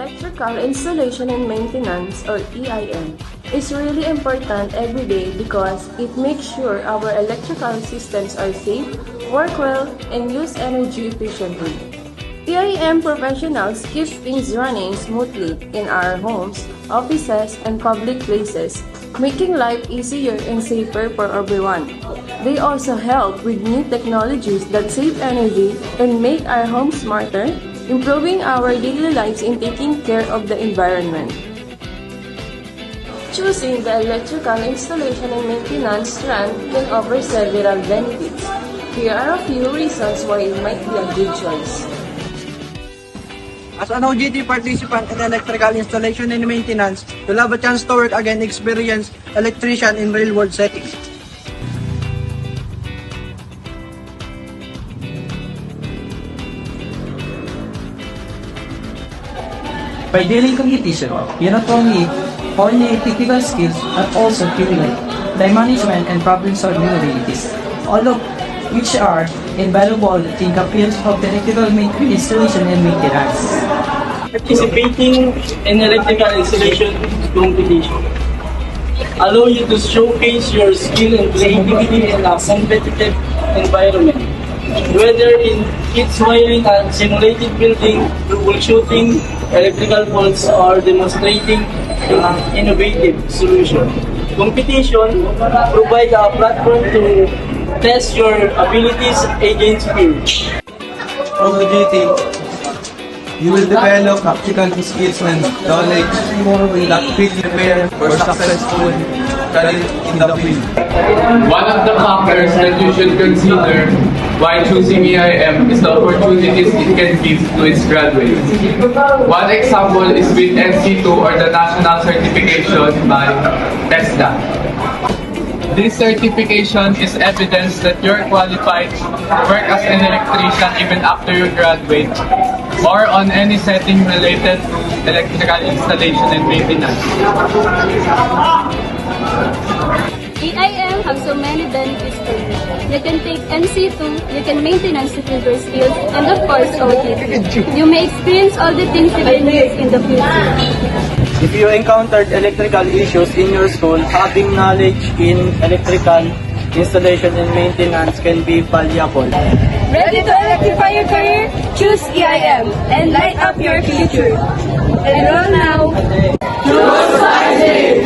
Electrical installation and maintenance, or EIM, is really important every day because it makes sure our electrical systems are safe, work well, and use energy efficiently. EIM professionals keep things running smoothly in our homes, offices, and public places, making life easier and safer for everyone. They also help with new technologies that save energy and make our homes smarter, improving our daily lives and taking care of the environment. Choosing the electrical installation and maintenance strand can offer several benefits. Here are a few reasons why it might be a good choice. As an OJT participant in electrical installation and maintenance, you'll have a chance to work against experienced electrician in real-world settings. By dealing competition, you not only hone your technical skills but also accumulate time management and problem-solving abilities, all of which are invaluable in the field of electrical installation and maintenance. Participating in electrical installation competition allow you to showcase your skill and creativity in a competitive environment. Whether in kits wiring and simulated building, troubleshooting electrical faults, or demonstrating an innovative solution. Competition provides a platform to test your abilities against peers. OJT, you will develop practical skills and knowledge that will prepare for successful career in the field. One of the factors that you should consider while choosing EIM is the opportunities it can give to its graduates. One example is with NC2, or the National Certification by TESDA. This certification is evidence that you're qualified to work as an electrician even after you graduate, or on any setting related to electrical installation and maintenance. EIM have so many benefits for you. You can take NC2, you can maintenance to build your skills, and of course OJT. You may experience all the things you will need in the future. If you encountered electrical issues in your school, having knowledge in electrical installation and maintenance can be valuable. Ready to electrify your career? Choose EIM and light up your future. Enroll now. Choose wisely.